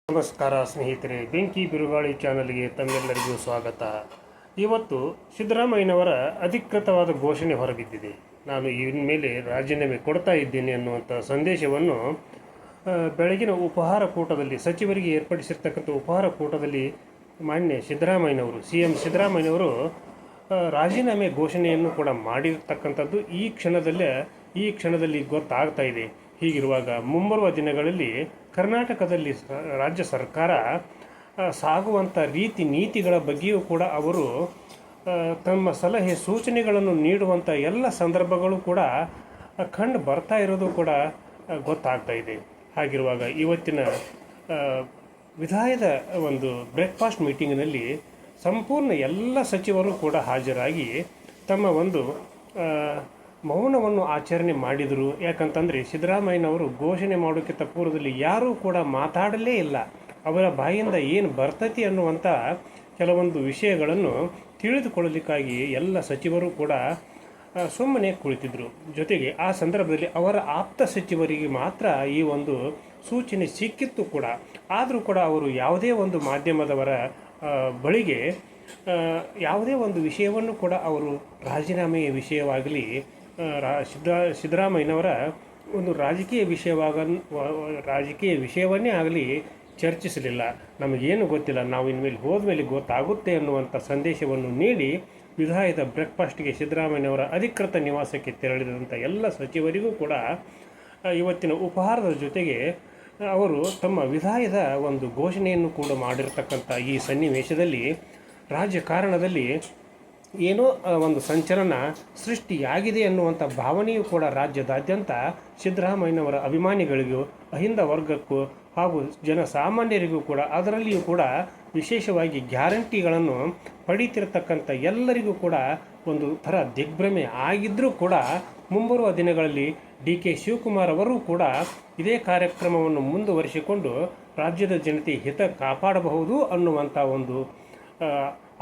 ನಮಸ್ಕಾರ ಸ್ನೇಹಿತರೆ, ಬೆಂಕಿ ಬಿರುಗಾಳಿ ಚಾನಲ್ಗೆ ತಮ್ಮೆಲ್ಲರಿಗೂ ಸ್ವಾಗತ. ಇವತ್ತು ಸಿದ್ದರಾಮಯ್ಯನವರ ಅಧಿಕೃತವಾದ ಘೋಷಣೆ ಹೊರಬಿದ್ದಿದೆ. ನಾನು ಇನ್ಮೇಲೆ ರಾಜೀನಾಮೆ ಕೊಡ್ತಾ ಇದ್ದೇನೆ ಅನ್ನುವಂಥ ಸಂದೇಶವನ್ನು ಬೆಳಗಿನ ಉಪಹಾರ ಕೂಟದಲ್ಲಿ, ಸಚಿವರಿಗೆ ಏರ್ಪಡಿಸಿರ್ತಕ್ಕಂಥ ಉಪಹಾರ ಕೂಟದಲ್ಲಿ ಮಾನ್ಯ ಸಿದ್ದರಾಮಯ್ಯನವರು, CM ಸಿದ್ದರಾಮಯ್ಯನವರು ರಾಜೀನಾಮೆ ಘೋಷಣೆಯನ್ನು ಕೂಡ ಮಾಡಿರ್ತಕ್ಕಂಥದ್ದು ಈ ಕ್ಷಣದಲ್ಲಿ ಗೊತ್ತಾಗ್ತಾ ಇದೆ. ಹೀಗಿರುವಾಗ ಮುಂಬರುವ ದಿನಗಳಲ್ಲಿ ಕರ್ನಾಟಕದಲ್ಲಿ ರಾಜ್ಯ ಸರ್ಕಾರ ಸಾಗುವಂಥ ರೀತಿ ನೀತಿಗಳ ಬಗ್ಗೆಯೂ ಕೂಡ ಅವರು ತಮ್ಮ ಸಲಹೆ ಸೂಚನೆಗಳನ್ನು ನೀಡುವಂಥ ಎಲ್ಲ ಸಂದರ್ಭಗಳು ಕೂಡ ಕಂಡು ಬರ್ತಾ ಇರೋದು ಕೂಡ ಗೊತ್ತಾಗ್ತಾ ಇದೆ. ಹಾಗಿರುವಾಗ ಇವತ್ತಿನ ವಿಧಾಯದ ಒಂದು ಬ್ರೇಕ್ಫಾಸ್ಟ್ ಮೀಟಿಂಗ್ನಲ್ಲಿ ಸಂಪೂರ್ಣ ಎಲ್ಲ ಸಚಿವರು ಕೂಡ ಹಾಜರಾಗಿ ತಮ್ಮ ಒಂದು ಮೌನವನ್ನು ಆಚರಣೆ ಮಾಡಿದರು. ಯಾಕಂತಂದರೆ ಸಿದ್ದರಾಮಯ್ಯನವರು ಘೋಷಣೆ ಮಾಡೋಕ್ಕಿಂತ ಪೂರ್ವದಲ್ಲಿ ಯಾರೂ ಕೂಡ ಮಾತಾಡಲೇ ಇಲ್ಲ. ಅವರ ಬಾಯಿಂದ ಏನು ಬರ್ತತಿ ಅನ್ನುವಂಥ ಕೆಲವೊಂದು ವಿಷಯಗಳನ್ನು ತಿಳಿದುಕೊಳ್ಳಲಿಕ್ಕಾಗಿ ಎಲ್ಲ ಸಚಿವರು ಕೂಡ ಸುಮ್ಮನೆ ಕುಳಿತಿದ್ದರು. ಜೊತೆಗೆ ಆ ಸಂದರ್ಭದಲ್ಲಿ ಅವರ ಆಪ್ತ ಸಚಿವರಿಗೆ ಮಾತ್ರ ಈ ಒಂದು ಸೂಚನೆ ಸಿಕ್ಕಿತ್ತು ಕೂಡ. ಆದರೂ ಕೂಡ ಅವರು ಯಾವುದೇ ಒಂದು ಮಾಧ್ಯಮದವರ ಬಳಿಗೆ ಯಾವುದೇ ಒಂದು ವಿಷಯವನ್ನು ಕೂಡ ಅವರು ರಾಜೀನಾಮೆಯ ವಿಷಯವಾಗಲಿ ಸಿದ್ದರಾಮಯ್ಯನವರ ಒಂದು ರಾಜಕೀಯ ವಿಷಯವನ್ನೇ ಆಗಲಿ ಚರ್ಚಿಸಲಿಲ್ಲ. ನಮಗೇನು ಗೊತ್ತಿಲ್ಲ, ನಾವು ಇನ್ಮೇಲೆ ಹೋದ್ಮೇಲೆ ಗೊತ್ತಾಗುತ್ತೆ ಅನ್ನುವಂಥ ಸಂದೇಶವನ್ನು ನೀಡಿ ವಿಧಾಯದ ಬ್ರೇಕ್ಫಾಸ್ಟ್ಗೆ ಸಿದ್ದರಾಮಯ್ಯನವರ ಅಧಿಕೃತ ನಿವಾಸಕ್ಕೆ ತೆರಳಿದಂಥ ಎಲ್ಲ ಸಚಿವರಿಗೂ ಕೂಡ ಇವತ್ತಿನ ಉಪಹಾರದ ಜೊತೆಗೆ ಅವರು ತಮ್ಮ ವಿಧಾಯದ ಒಂದು ಘೋಷಣೆಯನ್ನು ಕೂಡ ಮಾಡಿರ್ತಕ್ಕಂಥ ಈ ಸನ್ನಿವೇಶದಲ್ಲಿ ರಾಜಕಾರಣದಲ್ಲಿ ಏನೋ ಒಂದು ಸಂಚಲನ ಸೃಷ್ಟಿಯಾಗಿದೆ ಅನ್ನುವಂಥ ಭಾವನೆಯೂ ಕೂಡ ರಾಜ್ಯದಾದ್ಯಂತ ಸಿದ್ದರಾಮಯ್ಯನವರ ಅಭಿಮಾನಿಗಳಿಗೂ, ಅಹಿಂದ ವರ್ಗಕ್ಕೂ ಹಾಗೂ ಜನಸಾಮಾನ್ಯರಿಗೂ ಕೂಡ, ಅದರಲ್ಲಿಯೂ ಕೂಡ ವಿಶೇಷವಾಗಿ ಗ್ಯಾರಂಟಿಗಳನ್ನು ಪಡೀತಿರತಕ್ಕಂಥ ಎಲ್ಲರಿಗೂ ಕೂಡ ಒಂದು ಥರ ದಿಗ್ಭ್ರಮೆ ಆಗಿದ್ದರೂ ಕೂಡ ಮುಂಬರುವ ದಿನಗಳಲ್ಲಿ DK ಶಿವಕುಮಾರ್ ಅವರು ಕೂಡ ಇದೇ ಕಾರ್ಯಕ್ರಮವನ್ನು ಮುಂದುವರಿಸಿಕೊಂಡು ರಾಜ್ಯದ ಜನತೆ ಹಿತ ಕಾಪಾಡಬಹುದು ಅನ್ನುವಂಥ ಒಂದು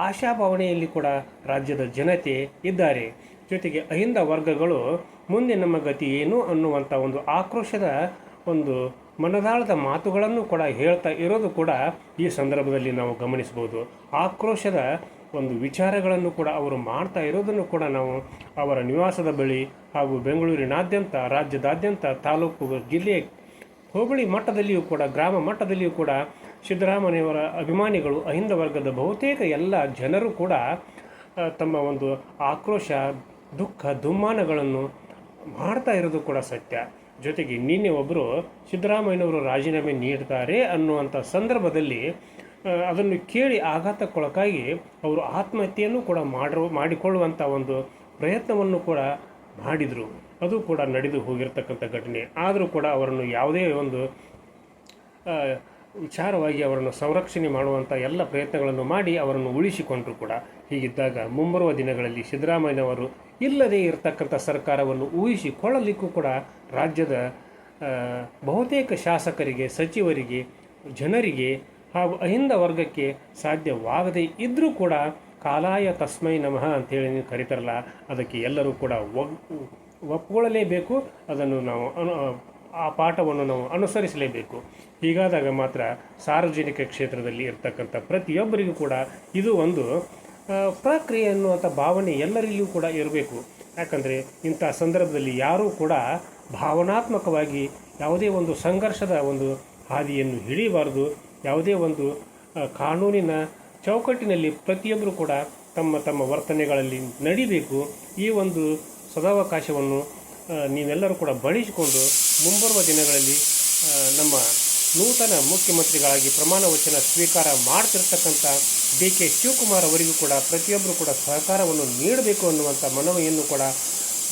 ಆಶಾಭಾವನೆಯಲ್ಲಿ ಕೂಡ ರಾಜ್ಯದ ಜನತೆ ಇದ್ದಾರೆ. ಜೊತೆಗೆ ಅಹಿಂದ ವರ್ಗಗಳು ಮುಂದೆ ನಮ್ಮ ಗತಿ ಏನು ಅನ್ನುವಂಥ ಒಂದು ಆಕ್ರೋಶದ ಒಂದು ಮನದಾಳದ ಮಾತುಗಳನ್ನು ಕೂಡ ಹೇಳ್ತಾ ಇರೋದು ಕೂಡ ಈ ಸಂದರ್ಭದಲ್ಲಿ ನಾವು ಗಮನಿಸ್ಬೋದು. ಆಕ್ರೋಶದ ಒಂದು ವಿಚಾರಗಳನ್ನು ಕೂಡ ಅವರು ಮಾಡ್ತಾ ಇರೋದನ್ನು ಕೂಡ ನಾವು ಅವರ ನಿವಾಸದ ಬಳಿ ಹಾಗೂ ಬೆಂಗಳೂರಿನಾದ್ಯಂತ, ರಾಜ್ಯದಾದ್ಯಂತ, ತಾಲೂಕು, ಜಿಲ್ಲೆ, ಹೋಬಳಿ ಮಟ್ಟದಲ್ಲಿಯೂ ಕೂಡ, ಗ್ರಾಮ ಮಟ್ಟದಲ್ಲಿಯೂ ಕೂಡ ಸಿದ್ದರಾಮಯ್ಯವರ ಅಭಿಮಾನಿಗಳು, ಅಹಿಂದ ವರ್ಗದ ಬಹುತೇಕ ಎಲ್ಲ ಜನರು ಕೂಡ ತಮ್ಮ ಒಂದು ಆಕ್ರೋಶ, ದುಃಖ, ದುಮ್ಮಾನಗಳನ್ನು ಮಾಡ್ತಾ ಇರೋದು ಕೂಡ ಸತ್ಯ. ಜೊತೆಗೆ ನಿನ್ನೆ ಒಬ್ಬರು ಸಿದ್ದರಾಮಯ್ಯನವರು ರಾಜೀನಾಮೆ ನೀಡ್ತಾರೆ ಅನ್ನುವಂಥ ಸಂದರ್ಭದಲ್ಲಿ ಅದನ್ನು ಕೇಳಿ ಆಘಾತಕ್ಕೊಳಗಾಗಿ ಅವರು ಆತ್ಮಹತ್ಯೆಯನ್ನು ಕೂಡ ಮಾಡಿಕೊಳ್ಳುವಂಥ ಒಂದು ಪ್ರಯತ್ನವನ್ನು ಕೂಡ ಮಾಡಿದರು. ಅದು ಕೂಡ ನಡೆದು ಹೋಗಿರ್ತಕ್ಕಂಥ ಘಟನೆ. ಆದರೂ ಕೂಡ ಅವರನ್ನು ಯಾವುದೇ ಒಂದು ವಿಚಾರವಾಗಿ ಅವರನ್ನು ಸಂರಕ್ಷಣೆ ಮಾಡುವಂಥ ಎಲ್ಲ ಪ್ರಯತ್ನಗಳನ್ನು ಮಾಡಿ ಅವರನ್ನು ಉಳಿಸಿಕೊಂಡರು ಕೂಡ. ಹೀಗಿದ್ದಾಗ ಮುಂಬರುವ ದಿನಗಳಲ್ಲಿ ಸಿದ್ದರಾಮಯ್ಯನವರು ಇಲ್ಲದೇ ಇರತಕ್ಕಂಥ ಸರ್ಕಾರವನ್ನು ಊಹಿಸಿಕೊಳ್ಳಲಿಕ್ಕೂ ಕೂಡ ರಾಜ್ಯದ ಬಹುತೇಕ ಶಾಸಕರಿಗೆ, ಸಚಿವರಿಗೆ, ಜನರಿಗೆ ಹಾಗೂ ಅಹಿಂದ ವರ್ಗಕ್ಕೆ ಸಾಧ್ಯವಾಗದೇ ಇದ್ದರೂ ಕೂಡ ಕಾಲಾಯ ತಸ್ಮೈ ನಮಃ ಅಂತೇಳಿ ಕರೀತಾರಲ್ಲ, ಅದಕ್ಕೆ ಎಲ್ಲರೂ ಕೂಡ ಒಪ್ಪಿಕೊಳ್ಳಲೇಬೇಕು. ಅದನ್ನು ನಾವು ಆ ಪಾಠವನ್ನು ನಾವು ಅನುಸರಿಸಲೇಬೇಕು. ಹೀಗಾದಾಗ ಮಾತ್ರ ಸಾರ್ವಜನಿಕ ಕ್ಷೇತ್ರದಲ್ಲಿ ಇರ್ತಕ್ಕಂಥ ಪ್ರತಿಯೊಬ್ಬರಿಗೂ ಕೂಡ ಇದು ಒಂದು ಪ್ರಕ್ರಿಯೆ ಅನ್ನುವಂಥ ಭಾವನೆ ಎಲ್ಲರಲ್ಲಿಯೂ ಕೂಡ ಇರಬೇಕು. ಯಾಕಂದರೆ ಇಂಥ ಸಂದರ್ಭದಲ್ಲಿ ಯಾರೂ ಕೂಡ ಭಾವನಾತ್ಮಕವಾಗಿ ಯಾವುದೇ ಒಂದು ಸಂಘರ್ಷದ ಒಂದು ಹಾದಿಯನ್ನು ಹಿಡಿಯಬಾರ್ದು. ಯಾವುದೇ ಒಂದು ಕಾನೂನಿನ ಚೌಕಟ್ಟಿನಲ್ಲಿ ಪ್ರತಿಯೊಬ್ಬರು ಕೂಡ ತಮ್ಮ ತಮ್ಮ ವರ್ತನೆಗಳಲ್ಲಿ ನಡಿಬೇಕು. ಈ ಒಂದು ಸದಾವಕಾಶವನ್ನು ನೀವೆಲ್ಲರೂ ಕೂಡ ಬಳಸಿಕೊಂಡು ಮುಂಬರುವ ದಿನಗಳಲ್ಲಿ ನಮ್ಮ ನೂತನ ಮುಖ್ಯಮಂತ್ರಿಗಳಾಗಿ ಪ್ರಮಾಣ ವಚನ ಸ್ವೀಕಾರ ಮಾಡ್ತಿರ್ತಕ್ಕಂಥ DK ಶಿವಕುಮಾರ್ ಅವರಿಗೂ ಕೂಡ ಪ್ರತಿಯೊಬ್ಬರು ಕೂಡ ಸಹಕಾರವನ್ನು ನೀಡಬೇಕು ಅನ್ನುವಂಥ ಮನವಿಯನ್ನು ಕೂಡ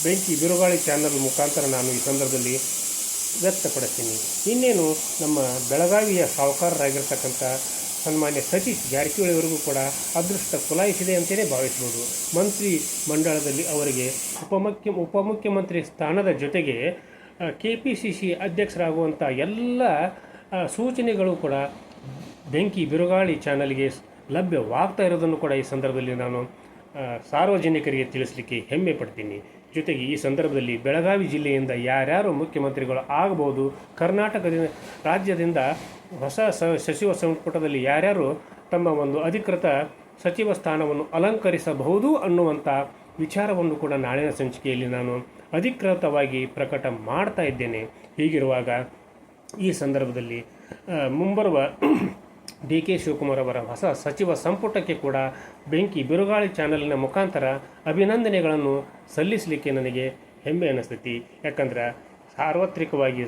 ಬೆಂಕಿ ಬಿರುಗಾಳಿ ಚಾನಲ್ ಮುಖಾಂತರ ನಾನು ಈ ಸಂದರ್ಭದಲ್ಲಿ ವ್ಯಕ್ತಪಡಿಸ್ತೀನಿ. ಇನ್ನೇನು ನಮ್ಮ ಬೆಳಗಾವಿಯ ಸಾಹುಕಾರರಾಗಿರ್ತಕ್ಕಂಥ ಸನ್ಮಾನ್ಯ ಸತೀಶ್ ಜಾರಕಿಹೊಳಿ ಅವರಿಗೂ ಕೂಡ ಅದೃಷ್ಟ ಕುಲಾಯಿಸಿದೆ ಅಂತಲೇ ಭಾವಿಸ್ಬೋದು. ಮಂತ್ರಿ ಮಂಡಳದಲ್ಲಿ ಅವರಿಗೆ ಉಪಮುಖ್ಯಮಂತ್ರಿ ಸ್ಥಾನದ ಜೊತೆಗೆ KPCC ಅಧ್ಯಕ್ಷರಾಗುವಂಥ ಎಲ್ಲ ಸೂಚನೆಗಳು ಕೂಡ ಬೆಂಕಿ ಬಿರುಗಾಳಿ ಚಾನಲ್ಗೆ ಲಭ್ಯವಾಗ್ತಾ ಇರೋದನ್ನು ಕೂಡ ಈ ಸಂದರ್ಭದಲ್ಲಿ ನಾನು ಸಾರ್ವಜನಿಕರಿಗೆ ತಿಳಿಸಲಿಕ್ಕೆ ಹೆಮ್ಮೆ ಪಡ್ತೀನಿ. ಜೊತೆಗೆ ಈ ಸಂದರ್ಭದಲ್ಲಿ ಬೆಳಗಾವಿ ಜಿಲ್ಲೆಯಿಂದ ಯಾರ್ಯಾರು ಮುಖ್ಯಮಂತ್ರಿಗಳು ಆಗಬಹುದು, ಕರ್ನಾಟಕದಿಂದ ರಾಜ್ಯದಿಂದ ಹೊಸ ಸಚಿವ ಸಂಪುಟದಲ್ಲಿ ಯಾರ್ಯಾರು ತಮ್ಮ ಒಂದು ಅಧಿಕೃತ ಸಚಿವ ಸ್ಥಾನವನ್ನು ಅಲಂಕರಿಸಬಹುದು ಅನ್ನುವಂಥ ವಿಚಾರವನ್ನು ಕೂಡ ನಾಳಿನ ಸಂಚಿಕೆಯಲ್ಲಿ ನಾನು ಅಧಿಕೃತವಾಗಿ ಪ್ರಕಟ ಮಾಡ್ತಾ ಇದ್ದೇನೆ. ಹೀಗಿರುವಾಗ ಈ ಸಂದರ್ಭದಲ್ಲಿ ಮುಂಬರುವ ಡಿ ಕೆ ಶಿವಕುಮಾರ್ ಅವರ ಹೊಸ ಸಚಿವ ಸಂಪುಟಕ್ಕೆ ಕೂಡ ಬೆಂಕಿ ಬಿರುಗಾಳಿ ಚಾನಲಿನ ಮುಖಾಂತರ ಅಭಿನಂದನೆಗಳನ್ನು ಸಲ್ಲಿಸಲಿಕ್ಕೆ ನನಗೆ ಹೆಮ್ಮೆ ಅನ್ನಿಸ್ತೈತಿ. ಯಾಕಂದ್ರೆ ಸಾರ್ವತ್ರಿಕವಾಗಿ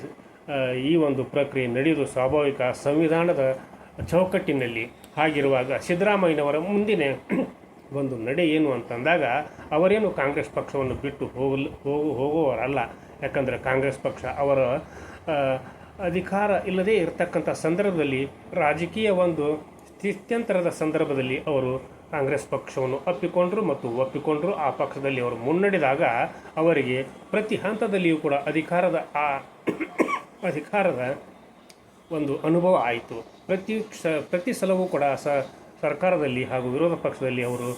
ಈ ಒಂದು ಪ್ರಕ್ರಿಯೆ ನಡೆಯುವುದು ಸ್ವಾಭಾವಿಕ ಸಂವಿಧಾನದ ಚೌಕಟ್ಟಿನಲ್ಲಿ. ಹಾಗಿರುವಾಗ ಸಿದ್ದರಾಮಯ್ಯನವರ ಮುಂದಿನ ಒಂದು ನಡೆ ಏನು ಅಂತಂದಾಗ ಅವರೇನು ಕಾಂಗ್ರೆಸ್ ಪಕ್ಷವನ್ನು ಬಿಟ್ಟು ಹೋಗುವವರಲ್ಲ. ಯಾಕಂದರೆ ಕಾಂಗ್ರೆಸ್ ಪಕ್ಷ ಅವರ ಅಧಿಕಾರ ಇಲ್ಲದೇ ಇರತಕ್ಕಂಥ ಸಂದರ್ಭದಲ್ಲಿ, ರಾಜಕೀಯ ಒಂದು ಸ್ಥಿತ್ಯಂತರದ ಸಂದರ್ಭದಲ್ಲಿ ಅವರು ಕಾಂಗ್ರೆಸ್ ಪಕ್ಷವನ್ನು ಒಪ್ಪಿಕೊಂಡರು. ಆ ಪಕ್ಷದಲ್ಲಿ ಅವರು ಮುನ್ನಡೆದಾಗ ಅವರಿಗೆ ಪ್ರತಿ ಹಂತದಲ್ಲಿಯೂ ಕೂಡ ಅಧಿಕಾರದ ಒಂದು ಅನುಭವ ಆಯಿತು. ಪ್ರತಿ ಸಲವೂ ಕೂಡ ಸರ್ಕಾರದಲ್ಲಿ ಹಾಗೂ ವಿರೋಧ ಪಕ್ಷದಲ್ಲಿ ಅವರು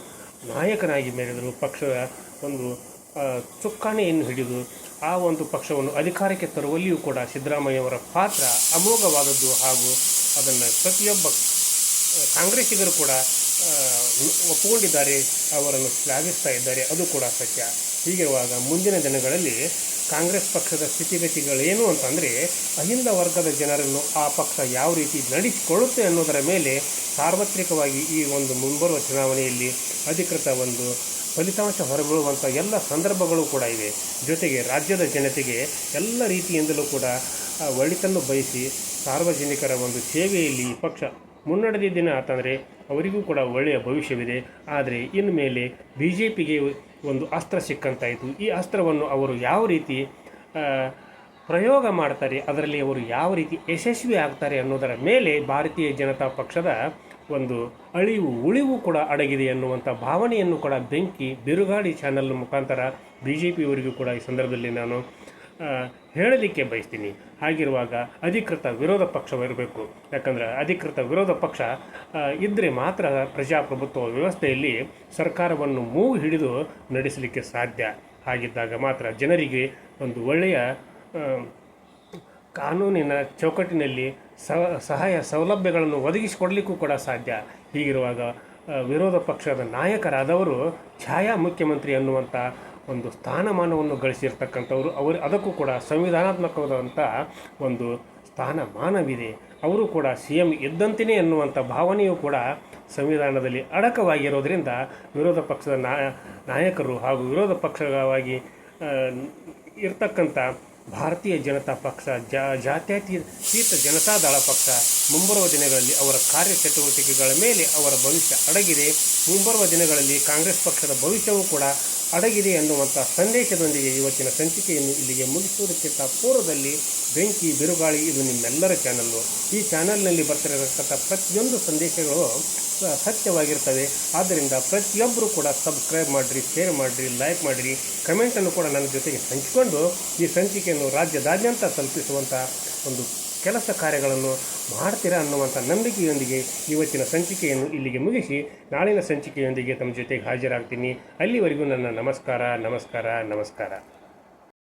ನಾಯಕನಾಗಿ ಮೆರೆದರು. ಪಕ್ಷದ ಒಂದು ಚುಕ್ಕಾಣಿಯನ್ನು ಹಿಡಿದು ಆ ಒಂದು ಪಕ್ಷವನ್ನು ಅಧಿಕಾರಕ್ಕೆ ತರುವಲ್ಲಿಯೂ ಕೂಡ ಸಿದ್ದರಾಮಯ್ಯವರ ಪಾತ್ರ ಅಮೋಘವಾದದ್ದು. ಹಾಗೂ ಅದನ್ನು ಪ್ರತಿಯೊಬ್ಬ ಕಾಂಗ್ರೆಸ್ಸಿಗರು ಕೂಡ ಒಪ್ಪಿಕೊಂಡಿದ್ದಾರೆ, ಅವರನ್ನು ಶ್ಲಾಘಿಸ್ತಾ ಇದ್ದಾರೆ. ಅದು ಕೂಡ ಸತ್ಯ. ಹೀಗಿರುವಾಗ ಮುಂದಿನ ದಿನಗಳಲ್ಲಿ ಕಾಂಗ್ರೆಸ್ ಪಕ್ಷದ ಸ್ಥಿತಿಗತಿಗಳೇನು ಅಂತಂದರೆ, ಅಹಿಂದ ವರ್ಗದ ಜನರನ್ನು ಆ ಪಕ್ಷ ಯಾವ ರೀತಿ ನಡೆಸಿಕೊಳ್ಳುತ್ತೆ ಅನ್ನೋದರ ಮೇಲೆ ಸಾರ್ವತ್ರಿಕವಾಗಿ ಈ ಒಂದು ಮುಂಬರುವ ಚುನಾವಣೆಯಲ್ಲಿ ಅಧಿಕೃತ ಒಂದು ಫಲಿತಾಂಶ ಹೊರಬೀಳುವಂಥ ಎಲ್ಲ ಸಂದರ್ಭಗಳು ಕೂಡ ಇವೆ. ಜೊತೆಗೆ ರಾಜ್ಯದ ಜನತೆಗೆ ಎಲ್ಲ ರೀತಿಯಿಂದಲೂ ಕೂಡ ಒಳಿತನ್ನು ಬಯಸಿ ಸಾರ್ವಜನಿಕರ ಒಂದು ಸೇವೆಯಲ್ಲಿ ಪಕ್ಷ ಮುನ್ನಡೆದಿದ್ದೇನೆ ಅಂತಂದರೆ ಅವರಿಗೂ ಕೂಡ ಒಳ್ಳೆಯ ಭವಿಷ್ಯವಿದೆ. ಆದರೆ ಇನ್ನು ಮೇಲೆ ಬಿ ಜೆ ಪಿಗೆ ಒಂದು ಅಸ್ತ್ರ ಸಿಕ್ಕಂತಾಯಿತು. ಈ ಅಸ್ತ್ರವನ್ನು ಅವರು ಯಾವ ರೀತಿ ಪ್ರಯೋಗ ಮಾಡ್ತಾರೆ, ಅದರಲ್ಲಿ ಅವರು ಯಾವ ರೀತಿ ಯಶಸ್ವಿ ಆಗ್ತಾರೆ ಅನ್ನೋದರ ಮೇಲೆ ಭಾರತೀಯ ಜನತಾ ಪಕ್ಷದ ಒಂದು ಉಳಿವು ಕೂಡ ಅಡಗಿದೆ ಎನ್ನುವಂಥ ಭಾವನೆಯನ್ನು ಕೂಡ ಬೆಂಕಿ ಬಿರುಗಾಳಿ ಚಾನಲ್ ಮುಖಾಂತರ ಬಿ ಜೆ ಪಿಯವರಿಗೂ ಕೂಡ ಈ ಸಂದರ್ಭದಲ್ಲಿ ನಾನು ಹೇಳಲಿಕ್ಕೆ ಬಯಸ್ತೀನಿ. ಹಾಗಿರುವಾಗ ಅಧಿಕೃತ ವಿರೋಧ ಪಕ್ಷವಿರಬೇಕು. ಯಾಕಂದರೆ ಅಧಿಕೃತ ವಿರೋಧ ಪಕ್ಷ ಇದ್ದರೆ ಮಾತ್ರ ಪ್ರಜಾಪ್ರಭುತ್ವ ವ್ಯವಸ್ಥೆಯಲ್ಲಿ ಸರ್ಕಾರವನ್ನು ಮೂಗು ಹಿಡಿದು ನಡೆಸಲಿಕ್ಕೆ ಸಾಧ್ಯ. ಹಾಗಿದ್ದಾಗ ಮಾತ್ರ ಜನರಿಗೆ ಒಂದು ಒಳ್ಳೆಯ ಕಾನೂನಿನ ಚೌಕಟ್ಟಿನಲ್ಲಿ ಸಹಾಯ ಸೌಲಭ್ಯಗಳನ್ನು ಒದಗಿಸಿಕೊಡಲಿಕ್ಕೂ ಕೂಡ ಸಾಧ್ಯ. ಹೀಗಿರುವಾಗ ವಿರೋಧ ಪಕ್ಷದ ನಾಯಕರಾದವರು ಛಾಯಾ ಮುಖ್ಯಮಂತ್ರಿ ಅನ್ನುವಂಥ ಒಂದು ಸ್ಥಾನಮಾನವನ್ನು ಗಳಿಸಿರ್ತಕ್ಕಂಥವ್ರು. ಅದಕ್ಕೂ ಕೂಡ ಸಂವಿಧಾನಾತ್ಮಕವಾದಂಥ ಒಂದು ಸ್ಥಾನಮಾನವಿದೆ. ಅವರು ಕೂಡ CM ಇದ್ದಂತೆಯೇ ಅನ್ನುವಂಥ ಭಾವನೆಯೂ ಕೂಡ ಸಂವಿಧಾನದಲ್ಲಿ ಅಡಕವಾಗಿರೋದರಿಂದ ವಿರೋಧ ಪಕ್ಷದ ನಾಯಕರು ಹಾಗೂ ವಿರೋಧ ಪಕ್ಷವಾಗಿ ಇರ್ತಕ್ಕಂಥ ಭಾರತೀಯ ಜನತಾ ಪಕ್ಷ, ಜಾತ್ಯತೀತ ಜನತಾದಳ ಪಕ್ಷ ಮುಂಬರುವ ದಿನಗಳಲ್ಲಿ ಅವರ ಕಾರ್ಯಚಟುವಟಿಕೆಗಳ ಮೇಲೆ ಅವರ ಭವಿಷ್ಯ ಅಡಗಿದೆ. ಮುಂಬರುವ ದಿನಗಳಲ್ಲಿ ಕಾಂಗ್ರೆಸ್ ಪಕ್ಷದ ಭವಿಷ್ಯವೂ ಕೂಡ ಅಡಗಿದೆ ಎನ್ನುವಂಥ ಸಂದೇಶದೊಂದಿಗೆ ಇವತ್ತಿನ ಸಂಚಿಕೆಯನ್ನು ಇಲ್ಲಿಗೆ ಮುಗಿಸುವುದಕ್ಕಿಂತ ಪೂರ್ವದಲ್ಲಿ ಬೆಂಕಿ ಬಿರುಗಾಳಿ ಇದು ನಿಮ್ಮೆಲ್ಲರ ಚಾನಲ್ಲು. ಈ ಚಾನಲ್ನಲ್ಲಿ ಬರ್ತಿರತಕ್ಕಂಥ ಪ್ರತಿಯೊಂದು ಸಂದೇಶಗಳು ಸತ್ಯವಾಗಿರ್ತವೆ. ಆದ್ದರಿಂದ ಪ್ರತಿಯೊಬ್ಬರು ಕೂಡ ಸಬ್ಸ್ಕ್ರೈಬ್ ಮಾಡಿರಿ, ಶೇರ್ ಮಾಡಿರಿ, ಲೈಕ್ ಮಾಡಿರಿ, ಕಮೆಂಟನ್ನು ಕೂಡ ನನ್ನ ಜೊತೆಗೆ ಹಂಚಿಕೊಂಡು ಈ ಸಂಚಿಕೆಯನ್ನು ರಾಜ್ಯದಾದ್ಯಂತ ತಲುಪಿಸುವಂಥ ಒಂದು ಕೆಲಸ ಕಾರ್ಯಗಳನ್ನು ಮಾಡ್ತೀರಾ ಅನ್ನುವಂಥ ನಂಬಿಕೆಯೊಂದಿಗೆ ಇವತ್ತಿನ ಸಂಚಿಕೆಯನ್ನು ಇಲ್ಲಿಗೆ ಮುಗಿಸಿ ನಾಳಿನ ಸಂಚಿಕೆಯೊಂದಿಗೆ ತಮ್ಮ ಜೊತೆಗೆ ಹಾಜರಾಗ್ತೀನಿ. ಅಲ್ಲಿವರೆಗೂ ನನ್ನ ನಮಸ್ಕಾರ.